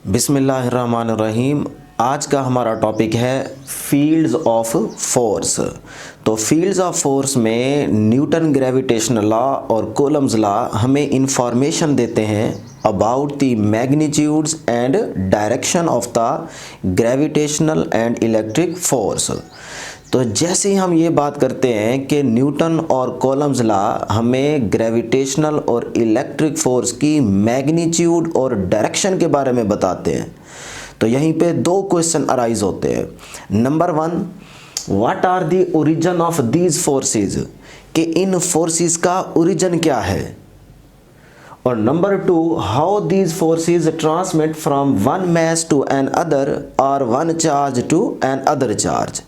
बिस्मिल्लाहिर्रहमानिर्रहीम। आज का हमारा टॉपिक है फील्ड्स ऑफ फोर्स। तो फील्ड्स ऑफ फोर्स में न्यूटन ग्रेविटेशनल लॉ और कूलम्ब्स लॉ हमें इंफॉर्मेशन देते हैं about the magnitudes and direction of the gravitational and electric force. तो जैसे ही हम ये बात करते हैं कि न्यूटन और कूलम्ब्स लॉ हमें ग्रेविटेशनल और इलेक्ट्रिक फोर्स की मैग्नीट्यूड और डायरेक्शन के बारे में बताते हैं, तो यहीं पे दो क्वेश्चन अराइज होते हैं। Number one, what are the origin of these forces, कि इन फोर्सेस का ओरिजिन क्या है। और number two, how these forces transmit from one mass to another और one charge to another charge,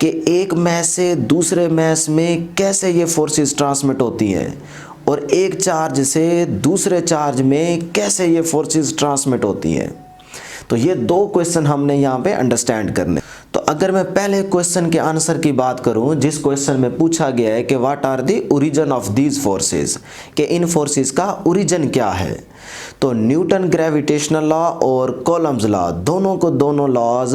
कि एक मैस से दूसरे मैस में कैसे ये फोर्सेस ट्रांसमिट होती हैं और एक चार्ज से दूसरे चार्ज में कैसे ये फोर्सेस ट्रांसमिट होती हैं। तो ये दो क्वेश्चन हमने यहाँ पे अंडरस्टैंड करने। तो अगर मैं पहले क्वेश्चन के आंसर की बात करूँ, जिस क्वेश्चन में पूछा गया है कि what are the origin of these forces, कि इन फोर्सेस का ओरिजिन क्या है, तो न्यूटन ग्रेविटेशनल लॉ और कूलम्ब्स लॉ दोनों लॉज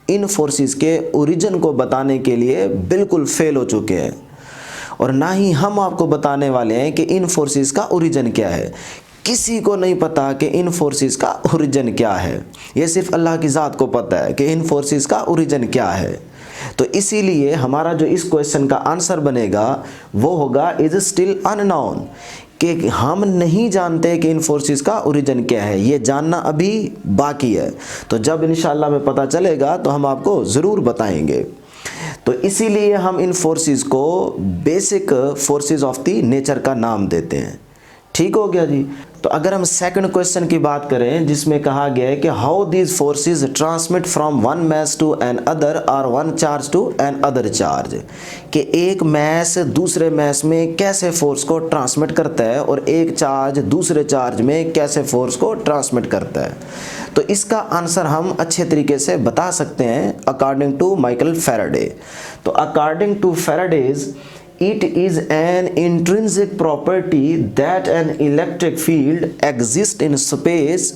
इन फोर्सेस के ओरिजिन को बताने के लिए बिल्कुल फेल हो चुके हैं, और ना ही हम आपको बताने वाले हैं कि इन फोर्सेस का ओरिजिन क्या है। किसी को नहीं पता कि इन फोर्सेस का ओरिजिन क्या है, ये सिर्फ अल्लाह की ज़ात को पता है कि इन फोर्सेस का ओरिजिन क्या है। तो इसीलिए हमारा जो इस क्वेश्चन का आंसर बनेगा वो होगा इज स्टिल अननोन, कि हम नहीं जानते कि इन फोर्सेस का ओरिजिन क्या है, ये जानना अभी बाकी है। तो जब इंशाल्लाह में पता चलेगा तो हम आपको ज़रूर बताएंगे। तो इसीलिए हम इन फोर्सेस को basic forces of the nature का नाम देते हैं। ठीक हो गया जी। तो अगर हम सेकंड क्वेश्चन की बात करें, जिसमें कहा गया है कि how these forces transmit from one mass to another और one charge to another charge, कि एक मैस दूसरे मैस में कैसे फोर्स को ट्रांसमिट करता है और एक चार्ज दूसरे चार्ज में कैसे फोर्स को ट्रांसमिट करता है। तो इसका आंसर हम अच्छे तरीके से बता सकते हैं अकॉर्डिंग टू माइकल फैराडे। तो according to Faraday's, it is an intrinsic property that an electric field exists in space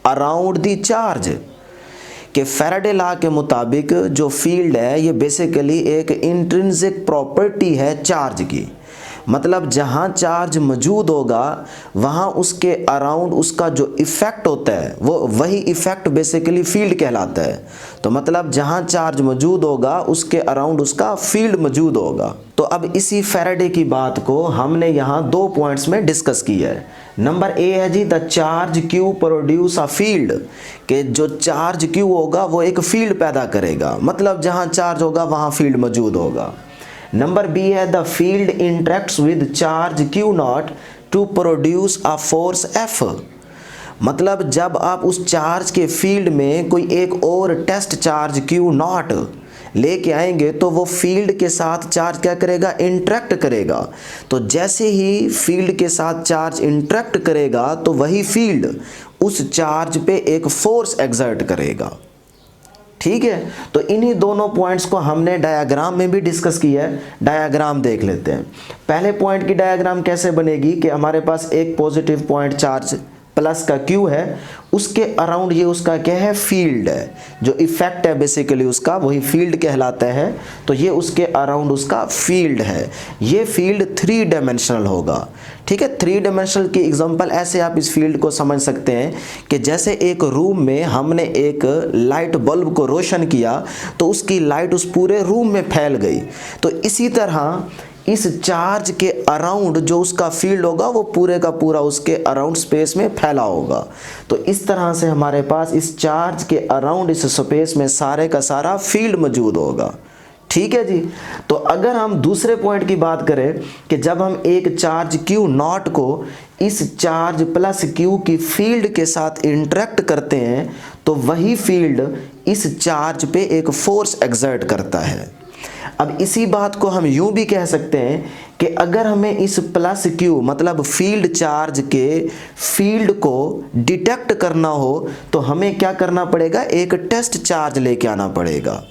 around the charge, कि फैराडे लॉ के मुताबिक जो फील्ड है ये बेसिकली एक इंट्रिंसिक प्रॉपर्टी है चार्ज की। मतलब जहाँ चार्ज मौजूद होगा वहाँ उसके अराउंड उसका जो इफ़ेक्ट होता है वो वही इफ़ेक्ट बेसिकली फील्ड कहलाता है। तो मतलब जहाँ चार्ज मौजूद होगा उसके अराउंड उसका फील्ड मौजूद होगा। तो अब इसी फैराडे की बात को हमने यहाँ दो पॉइंट्स में डिस्कस किया है। नंबर ए है जी, the charge Q produce a field, कि जो चार्ज क्यू होगा वो एक फील्ड पैदा करेगा, मतलब जहाँ चार्ज होगा वहाँ फील्ड मौजूद होगा। नंबर बी है, the field interacts with charge Q naught to produce a force F, मतलब जब आप उस चार्ज के फील्ड में कोई एक और टेस्ट चार्ज क्यू नॉट लेके आएंगे तो वो फील्ड के साथ चार्ज क्या करेगा, इंटरेक्ट करेगा। तो जैसे ही फील्ड के साथ चार्ज इंटरेक्ट करेगा तो वही फील्ड उस चार्ज पे एक फोर्स एक्सर्ट करेगा। ठीक है। तो इन्हीं दोनों पॉइंट्स को हमने डायग्राम में भी डिस्कस किया है। डायग्राम देख लेते हैं। पहले पॉइंट की डायग्राम कैसे बनेगी कि हमारे पास एक पॉजिटिव पॉइंट चार्ज प्लस का क्यू है, उसके अराउंड ये उसका क्या है, फील्ड है। जो इफेक्ट है बेसिकली उसका वही फील्ड कहलाता है। तो ये उसके अराउंड उसका फील्ड है। ये फील्ड 3 डायमेंशनल होगा। ठीक है। 3 डायमेंशनल की एग्जांपल ऐसे आप इस फील्ड को समझ सकते हैं कि जैसे एक रूम में हमने एक लाइट बल्ब को रोशन किया तो उसकी लाइट उस पूरे रूम में फैल गई। तो इसी तरह इस चार्ज के अराउंड जो उसका फील्ड होगा वो पूरे का पूरा उसके अराउंड स्पेस में फैला होगा। तो इस तरह से हमारे पास इस चार्ज के अराउंड इस स्पेस में सारे का सारा फील्ड मौजूद होगा। ठीक है जी। तो अगर हम दूसरे पॉइंट की बात करें कि जब हम एक चार्ज क्यू नॉट को इस चार्ज प्लस क्यू की फील्ड के साथ इंटरेक्ट करते हैं तो वही फील्ड इस चार्ज पे एक फोर्स एक्सर्ट करता है। अब इसी बात को हम यूं भी कह सकते हैं कि अगर हमें इस प्लस क्यू मतलब फील्ड चार्ज के फील्ड को डिटेक्ट करना हो तो हमें क्या करना पड़ेगा, एक टेस्ट चार्ज लेके आना पड़ेगा।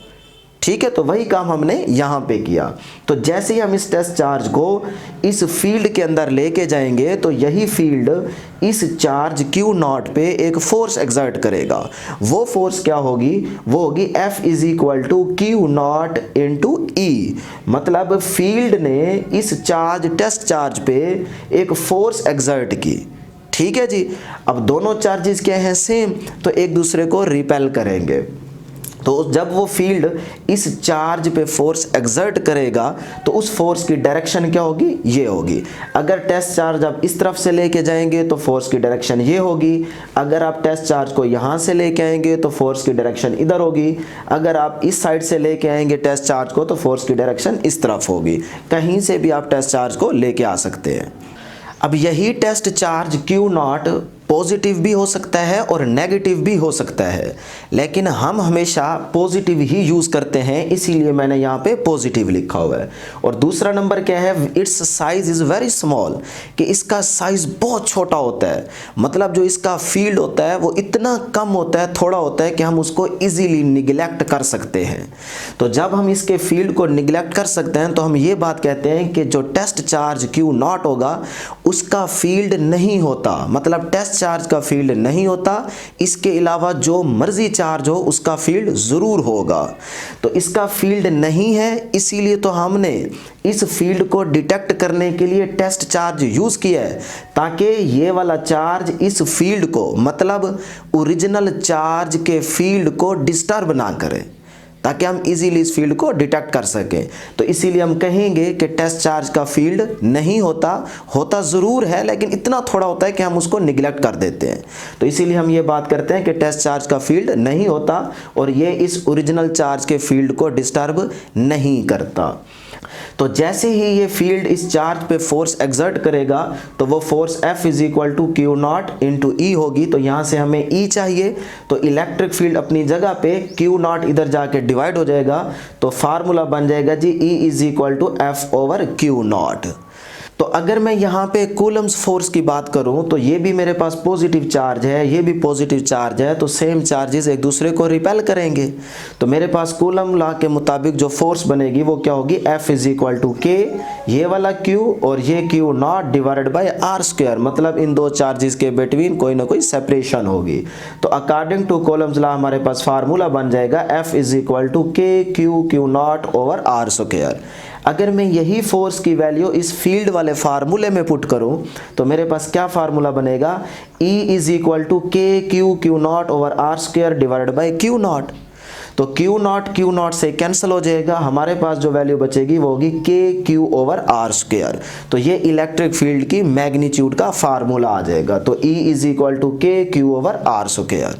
ठीक है, तो वही काम हमने यहाँ पे किया। तो जैसे ही हम इस टेस्ट चार्ज को इस फील्ड के अंदर लेके जाएंगे तो यही फील्ड इस चार्ज Q नॉट पे एक फोर्स एक्सर्ट करेगा। वो फोर्स क्या होगी? वो होगी F is equal to Q naught into E। मतलब फील्ड ने इस चार्ज टेस्ट चार्ज पे एक फोर्स एक्सर्ट की। ठीक है जी। अब दोनों चार्जेस क्या हैं? सेम, तो एक दूसरे को रिपेल करेंगे। तो जब वो फील्ड इस चार्ज पे फोर्स एक्सर्ट करेगा तो उस फोर्स की डायरेक्शन क्या होगी? ये होगी। अगर टेस्ट चार्ज आप इस तरफ से लेके जाएंगे तो फोर्स की डायरेक्शन ये होगी। अगर आप टेस्ट चार्ज को यहाँ से लेके आएंगे तो फोर्स की डायरेक्शन इधर होगी। अगर आप इस साइड से लेके आएंगे टेस्ट चार्ज को तो फोर्स की डायरेक्शन इस तरफ होगी। कहीं से भी आप टेस्ट चार्ज को लेके आ सकते हैं। अब यही test charge Q naught positive भी हो सकता है और नेगेटिव भी हो सकता है, लेकिन हम हमेशा पॉजिटिव ही यूज़ करते हैं, इसीलिए मैंने यहाँ पे पॉजिटिव लिखा हुआ है। और दूसरा नंबर क्या है? It's size is very small, कि इसका साइज़ बहुत छोटा होता है। मतलब जो इसका फील्ड होता है वो इतना कम होता है, थोड़ा होता है कि हम उसको ईजीली निगलेक्ट कर सकते हैं। तो जब हम इसके फील्ड को निगलेक्ट कर सकते हैं तो हम ये बात कहते हैं कि जो टेस्ट चार्ज Q नॉट होगा उसका फील्ड नहीं होता। मतलब टेस्ट चार्ज का फील्ड नहीं होता, इसके अलावा जो मर्जी चार्ज हो उसका फील्ड ज़रूर होगा। तो इसका फील्ड नहीं है, इसीलिए तो हमने इस फील्ड को डिटेक्ट करने के लिए टेस्ट चार्ज यूज़ किया है, ताकि ये वाला चार्ज इस फील्ड को, मतलब ओरिजिनल चार्ज के फील्ड को डिस्टर्ब ना करे, ताकि हम इजीली इस फील्ड को डिटेक्ट कर सकें। तो इसीलिए हम कहेंगे कि टेस्ट चार्ज का फील्ड नहीं होता, होता ज़रूर है लेकिन इतना थोड़ा होता है कि हम उसको निगलेक्ट कर देते हैं। तो इसीलिए हम ये बात करते हैं कि टेस्ट चार्ज का फील्ड नहीं होता और ये इस ओरिजिनल चार्ज के फील्ड को डिस्टर्ब नहीं करता। तो जैसे ही ये फील्ड इस चार्ज पे फोर्स एक्सर्ट करेगा तो वो force F is equal to Q naught into E होगी। तो यहाँ से हमें E चाहिए, तो इलेक्ट्रिक फील्ड अपनी जगह पे, Q नॉट इधर जाके डिवाइड हो जाएगा, तो फार्मूला बन जाएगा जी E is equal to F over Q naught. तो अगर मैं यहाँ पे कूलम्स फोर्स की बात करूँ तो ये भी मेरे पास पॉजिटिव चार्ज है, ये भी पॉजिटिव चार्ज है, तो सेम चार्जेस एक दूसरे को रिपेल करेंगे। तो मेरे पास कूलम लॉ के मुताबिक जो फोर्स बनेगी वो क्या होगी? F is equal to K, ये वाला Q और ये Q naught divided by R square. मतलब इन दो चार्जेस के बिटवीन कोई ना कोई सेपरेशन होगी। तो अकॉर्डिंग टू कूलम्स लॉ हमारे पास फार्मूला बन जाएगा F is equal to K Q naught over R square. अगर मैं यही फोर्स की वैल्यू इस फील्ड वाले फार्मूले में पुट करूं तो मेरे पास क्या फार्मूला बनेगा? E is equal to K Q naught over R square divided by Q naught. तो Q नॉट से कैंसिल हो जाएगा, हमारे पास जो वैल्यू बचेगी वो होगी K Q over R square. तो ये इलेक्ट्रिक फील्ड की मैग्नीट्यूड का फार्मूला आ जाएगा। तो E is equal to K Q over R square.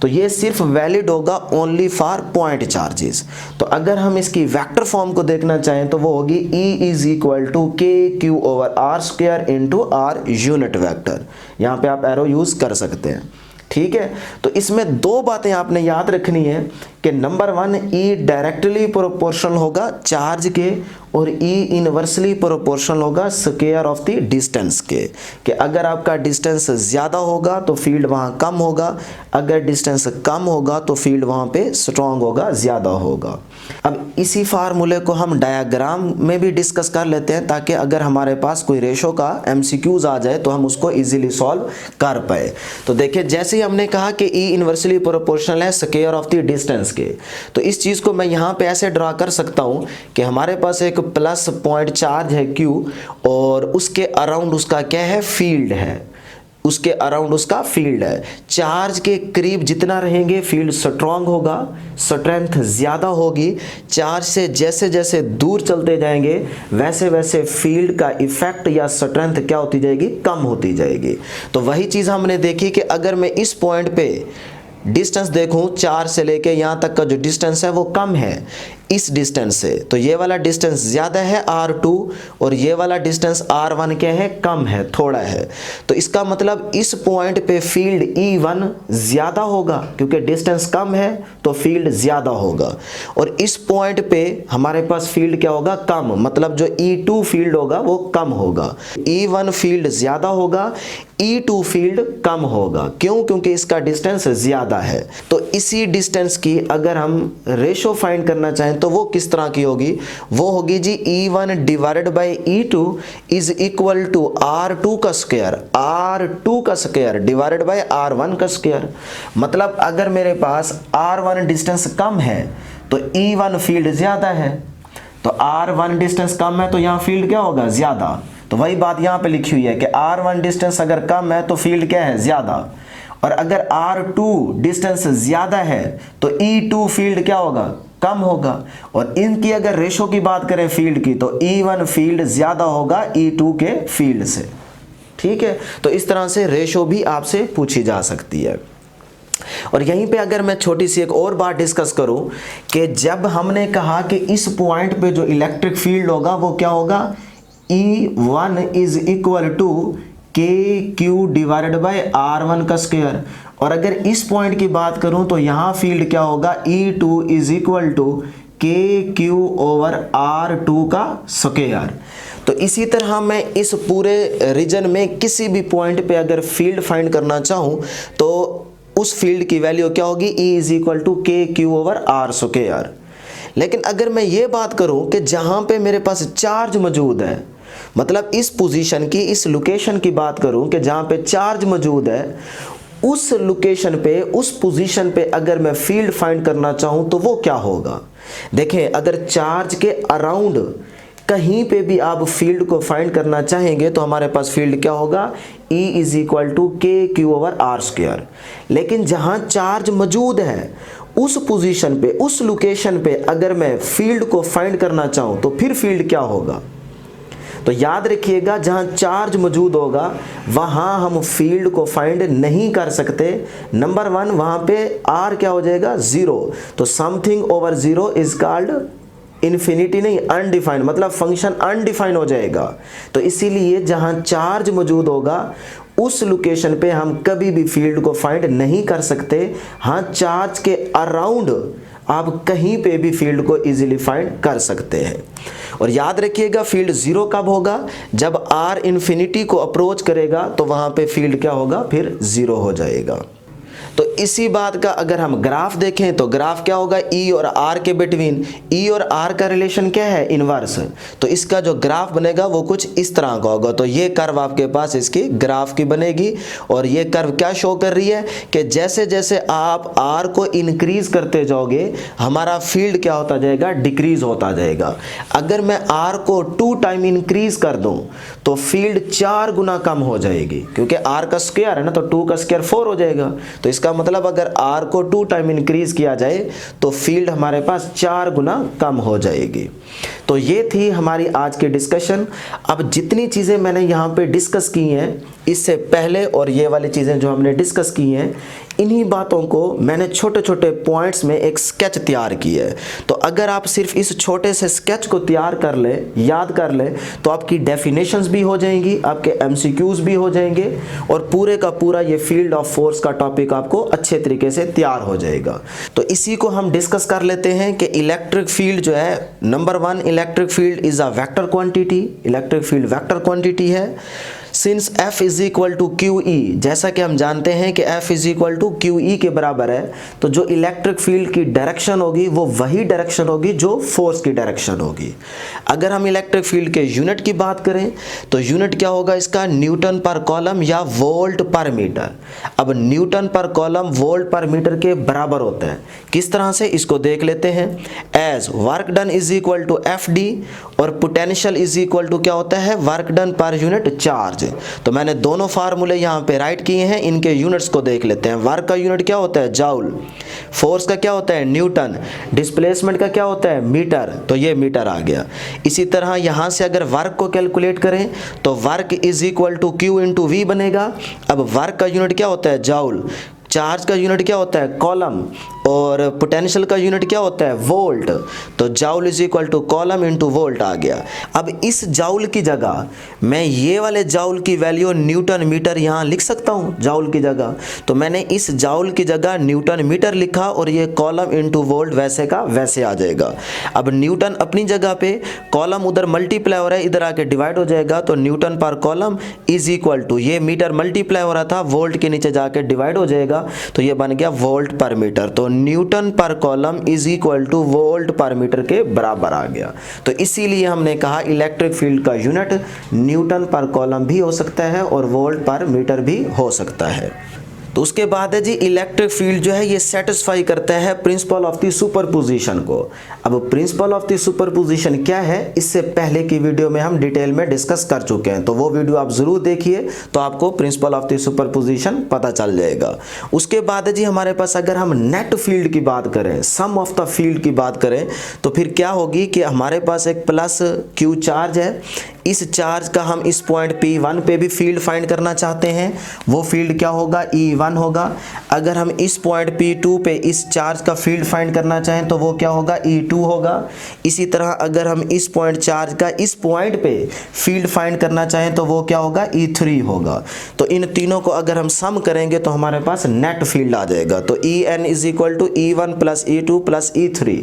तो ये सिर्फ वैलिड होगा ओनली फॉर पॉइंट चार्जेस। तो अगर हम इसकी वेक्टर फॉर्म को देखना चाहें तो वो होगी E is equal to K Q over R square into R unit vector. यहाँ पे आप एरो यूज कर सकते हैं। ठीक है, तो इसमें दो बातें आपने याद रखनी है कि नंबर 1, E डायरेक्टली प्रोपोर्शनल होगा चार्ज के और E इनवर्सली प्रोपोर्शनल होगा स्क्वायर ऑफ द डिस्टेंस के। कि अगर आपका डिस्टेंस ज़्यादा होगा तो फील्ड वहाँ कम होगा, अगर डिस्टेंस कम होगा तो फील्ड वहाँ पे स्ट्रॉन्ग होगा, ज़्यादा होगा। अब इसी फार्मूले को हम डायग्राम में भी डिस्कस कर लेते हैं, ताकि अगर हमारे पास कोई रेशो का MCQs आ जाए तो हम उसको इजीली सॉल्व कर पाए। तो देखिए, जैसे ही हमने कहा कि E इनवर्सली प्रोपोर्शनल है स्क्वायर ऑफ द डिस्टेंस के, तो इस चीज़ को मैं यहाँ पे ऐसे ड्रा कर सकता हूँ कि हमारे पास एक प्लस पॉइंट चार्ज है Q और उसके अराउंड उसका क्या है? फील्ड है। उसके अराउंड उसका फील्ड है। चार्ज के करीब जितना रहेंगे फील्ड स्ट्रॉन्ग होगा, स्ट्रेंथ ज़्यादा होगी। चार्ज से जैसे जैसे दूर चलते जाएंगे वैसे वैसे फील्ड का इफेक्ट या स्ट्रेंथ क्या होती जाएगी? कम होती जाएगी। तो वही चीज़ हमने देखी कि अगर मैं इस पॉइंट पे डिस्टेंस देखूं, चार से लेके यहाँ तक का जो डिस्टेंस है वो कम है इस डिस्टेंस से, तो ये वाला डिस्टेंस ज़्यादा है R2 और ये वाला डिस्टेंस R1 क्या है? कम है, थोड़ा है। तो इसका मतलब इस पॉइंट पे फील्ड E1 ज़्यादा होगा, क्योंकि डिस्टेंस कम है तो फील्ड ज़्यादा होगा। और इस पॉइंट पे हमारे पास फील्ड क्या होगा? कम, मतलब जो E2 फील्ड होगा वो कम होगा। E1 फील्ड ज़्यादा होगा, E2 फील्ड कम होगा। क्यों? क्योंकि इसका डिस्टेंस ज़्यादा है। तो इसी डिस्टेंस की अगर हम रेशो फाइंड करना चाहें तो वो किस तरह की होगी, वो होगी जी E1 divided by E2 is equal to R2 का स्क्वायर, R2 का स्क्वायर डिवाइडेड बाई R1 का स्क्वायर। मतलब अगर मेरे पास R1 डिस्टेंस कम है तो E1 फील्ड ज़्यादा है, तो R1 डिस्टेंस कम है तो यहाँ फील्ड क्या होगा, ज़्यादा। तो वही बात यहाँ पे लिखी हुई है कि R1 डिस्टेंस अगर कम है तो फील्ड क्या है, ज़्यादा। और अगर R2 डिस्टेंस ज़्यादा है तो E2 फील्ड क्या होगा, कम होगा। और इनकी अगर रेशो की बात करें फील्ड की तो E1 फील्ड ज़्यादा होगा E2 के फील्ड से। ठीक है, तो इस तरह से रेशो भी आपसे पूछी जा सकती है। और यहीं पे अगर मैं छोटी सी एक और बात डिस्कस करूं कि जब हमने कहा कि इस पॉइंट पे जो इलेक्ट्रिक फील्ड होगा वो क्या होगा, E1 is equal to KQ divided by R1 का स्क्वायर। और अगर इस पॉइंट की बात करूं तो यहाँ फील्ड क्या होगा, E2 is equal to KQ over R2 का स्क्वायर। तो इसी तरह मैं इस पूरे रीजन में किसी भी पॉइंट पे अगर फील्ड फाइंड करना चाहूँ तो उस फील्ड की वैल्यू क्या होगी, E is equal to KQ over R square. लेकिन अगर मैं ये बात करूं कि जहां पे मेरे पास चार्ज मौजूद है, मतलब इस पोजीशन की, इस लोकेशन की बात करूं कि जहां पे चार्ज मौजूद है, उस लोकेशन पे, उस पोजीशन पे अगर मैं फील्ड फाइंड करना चाहूं तो वो क्या होगा। देखें, अगर चार्ज के अराउंड कहीं पे भी आप फील्ड को फाइंड करना चाहेंगे तो हमारे पास फील्ड क्या होगा, E is equal to KQ over R square. लेकिन जहां चार्ज मौजूद है उस पोजीशन पे, उस लोकेशन पे अगर मैं फील्ड को फाइंड करना चाहूं तो फिर फील्ड क्या होगा। तो याद रखिएगा, जहां चार्ज मौजूद होगा वहां हम फील्ड को फाइंड नहीं कर सकते। नंबर 1, वहां पे R क्या हो जाएगा, 0। तो something over 0 is called infinity, नहीं अनडिफाइंड, मतलब फंक्शन अनडिफाइंड हो जाएगा। तो इसीलिए जहां चार्ज मौजूद होगा उस लोकेशन पे हम कभी भी फील्ड को फाइंड नहीं कर सकते। हाँ, चार्ज के अराउंड आप कहीं पे भी फील्ड को इजीली फाइंड कर सकते हैं। और याद रखिएगा, फील्ड 0 कब होगा, जब R इन्फिनिटी को अप्रोच करेगा तो वहां पे फील्ड क्या होगा, फिर 0 हो जाएगा। तो इसी बात का अगर हम ग्राफ देखें तो ग्राफ क्या होगा, E और R के बिटवीन, E और R का रिलेशन क्या है, इनवर्स। तो इसका जो ग्राफ बनेगा वो कुछ इस तरह का होगा। तो ये कर्व आपके पास इसकी ग्राफ की बनेगी। और ये कर्व क्या शो कर रही है कि जैसे जैसे आप R को इंक्रीज करते जाओगे हमारा फील्ड क्या होता जाएगा, डिक्रीज होता जाएगा। अगर मैं R को 2 टाइम इंक्रीज कर दूं तो फील्ड 4 गुना कम हो जाएगी, क्योंकि R का स्क्वायर है ना, तो 2 का स्क्वायर 4 हो जाएगा। तो इसका मतलब अगर R को 2 टाइम इंक्रीज किया जाए तो फील्ड हमारे पास 4 गुना कम हो जाएगी। तो ये थी हमारी आज की डिस्कशन। अब जितनी चीज़ें मैंने यहाँ पे डिस्कस की हैं इससे पहले और ये वाली चीज़ें जो हमने डिस्कस की हैं, इन्हीं बातों को मैंने छोटे छोटे पॉइंट्स में एक स्केच तैयार की है। तो अगर आप सिर्फ इस छोटे से स्केच को तैयार कर ले, याद कर ले, तो आपकी डेफिनेशंस भी हो जाएंगी, आपके एमसीक्यूज भी हो जाएंगे और पूरे का पूरा ये फील्ड ऑफ फोर्स का टॉपिक आपको अच्छे तरीके से तैयार हो जाएगा। तो इसी को हम डिस्कस कर लेते हैं कि इलेक्ट्रिक फील्ड जो है, number 1, electric field is a vector quantity. Electric field vector quantity है। Since F is equal to QE, जैसा कि हम जानते हैं कि F is equal to QE के बराबर है, तो जो इलेक्ट्रिक फील्ड की डायरेक्शन होगी वो वही डायरेक्शन होगी जो फोर्स की डायरेक्शन होगी। अगर हम इलेक्ट्रिक फील्ड के यूनिट की बात करें तो यूनिट क्या होगा इसका, न्यूटन पर कॉलम या वोल्ट पर मीटर। अब न्यूटन पर कॉलम वोल्ट पर मीटर के बराबर होता है। किस तरह से, इसको देख लेते हैं। As work done is equal to FD और पोटेंशियल इज इक्वल टू क्या होता है, work done per unit charge. तो मैंने दोनों फार्मूले यहाँ पे राइट किए हैं, इनके यूनिट्स को देख लेते हैं। वर्क का यूनिट क्या होता है, जाउल। फोर्स का क्या होता है, न्यूटन। डिस्प्लेसमेंट का क्या होता है, मीटर। तो ये मीटर आ गया। इसी तरह यहाँ से अगर वर्क को कैलकुलेट करें तो work is equal to Q into V बनेगा। अब वर्क का यूनिट क्या होता है, जाउल। चार्ज का यूनिट क्या होता है, कॉलम। और पोटेंशियल का यूनिट क्या होता है, वोल्ट। तो joule is equal to coulomb into volt आ गया। अब इस जाउल की जगह मैं ये वाले जाउल की वैल्यू न्यूटन मीटर यहाँ लिख सकता हूँ जाउल की जगह। तो मैंने इस जाउल की जगह न्यूटन मीटर लिखा और ये कॉलम इंटू वोल्ट वैसे का वैसे आ जाएगा। अब न्यूटन अपनी जगह पे, कॉलम उधर मल्टीप्लाई हो रहा है, इधर आके डिवाइड हो जाएगा। तो न्यूटन पर कॉलम इज इक्वल टू, ये मीटर मल्टीप्लाई हो रहा था, वोल्ट के नीचे जाके डिवाइड हो जाएगा। तो ये बन गया वोल्ट पर मीटर। तो न्यूटन पर column is equal two volt पर मीटर के बराबर आ गया। तो इसीलिए हमने कहा इलेक्ट्रिक फील्ड का यूनिट न्यूटन पर कॉलम भी हो सकता है और वोल्ट पर मीटर भी हो सकता है। तो उसके बाद है जी इलेक्ट्रिक फील्ड जो है ये सेटिस्फाई करता है प्रिंसिपल ऑफ द सुपरपोजिशन को। अब प्रिंसिपल ऑफ द सुपरपोजिशन क्या है, इससे पहले की वीडियो में हम डिटेल में डिस्कस कर चुके हैं, तो वो वीडियो आप जरूर देखिए, तो आपको प्रिंसिपल ऑफ द सुपरपोजिशन पता चल जाएगा। उसके बाद है जी हमारे पास अगर हम नेट फील्ड की बात करें, सम ऑफ द फील्ड की बात करें, तो फिर क्या होगी कि हमारे पास एक प्लस क्यू चार्ज है, इस चार्ज का हम इस पॉइंट P1 पे भी फील्ड फाइंड करना चाहते हैं, वो फील्ड क्या होगा, E1 होगा। अगर हम इस पॉइंट P2 पे इस चार्ज का फील्ड फाइंड करना चाहें तो वो क्या होगा, E2 होगा। इसी तरह अगर हम इस पॉइंट चार्ज का इस पॉइंट पे फील्ड फाइंड करना चाहें तो वो क्या होगा, E3 होगा। तो इन तीनों को अगर हम सम करेंगे तो हमारे पास नेट फील्ड आ जाएगा। तो En is equal to E1 plus E2 plus E3।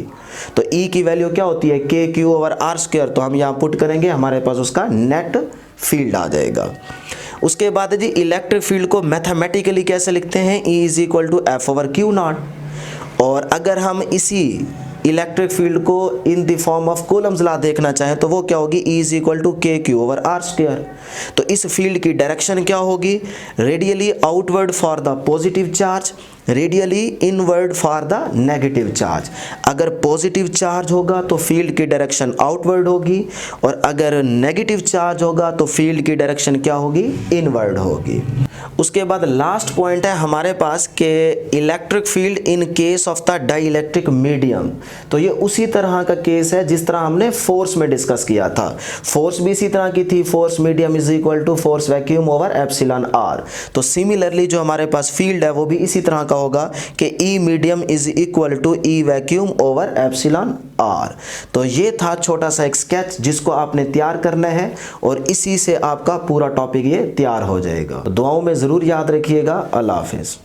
तो E की वैल्यू क्या होती है, KQ ओवर R स्क्वायर, तो हम यहाँ पुट करेंगे, हमारे पास उसका नेट फील्ड आ जाएगा। उसके बाद जी इलेक्ट्रिक फील्ड को मैथमेटिकली कैसे लिखते हैं, E is equal to F over Q naught. और अगर हम इसी इलेक्ट्रिक फील्ड को in the form of Coulomb's law देखना चाहें तो वो क्या होगी, E is equal to KQ over R square. तो इस फील्ड की डायरेक्शन क्या होगी, radially outward for the positive charge, radially inward for the negative charge. अगर पॉजिटिव चार्ज होगा तो फील्ड की डायरेक्शन आउटवर्ड होगी, और अगर नेगेटिव चार्ज होगा तो फील्ड की डायरेक्शन क्या होगी, इनवर्ड होगी। उसके बाद लास्ट पॉइंट है हमारे पास के electric field in case of the dielectric medium. तो ये उसी तरह का केस है जिस तरह हमने फोर्स में डिस्कस किया था। फोर्स भी इसी तरह की थी, force medium is equal to force vacuum over epsilon R. तो सिमिलरली जो हमारे पास फील्ड है वो भी इसी तरह का होगा कि E medium is equal to E vacuum over epsilon R. तो ये था छोटा सा एक स्केच जिसको आपने तैयार करना है, और इसी से आपका पूरा टॉपिक ये तैयार हो जाएगा। तो दुआओं में जरूर याद रखिएगा। अल्लाह हाफिज।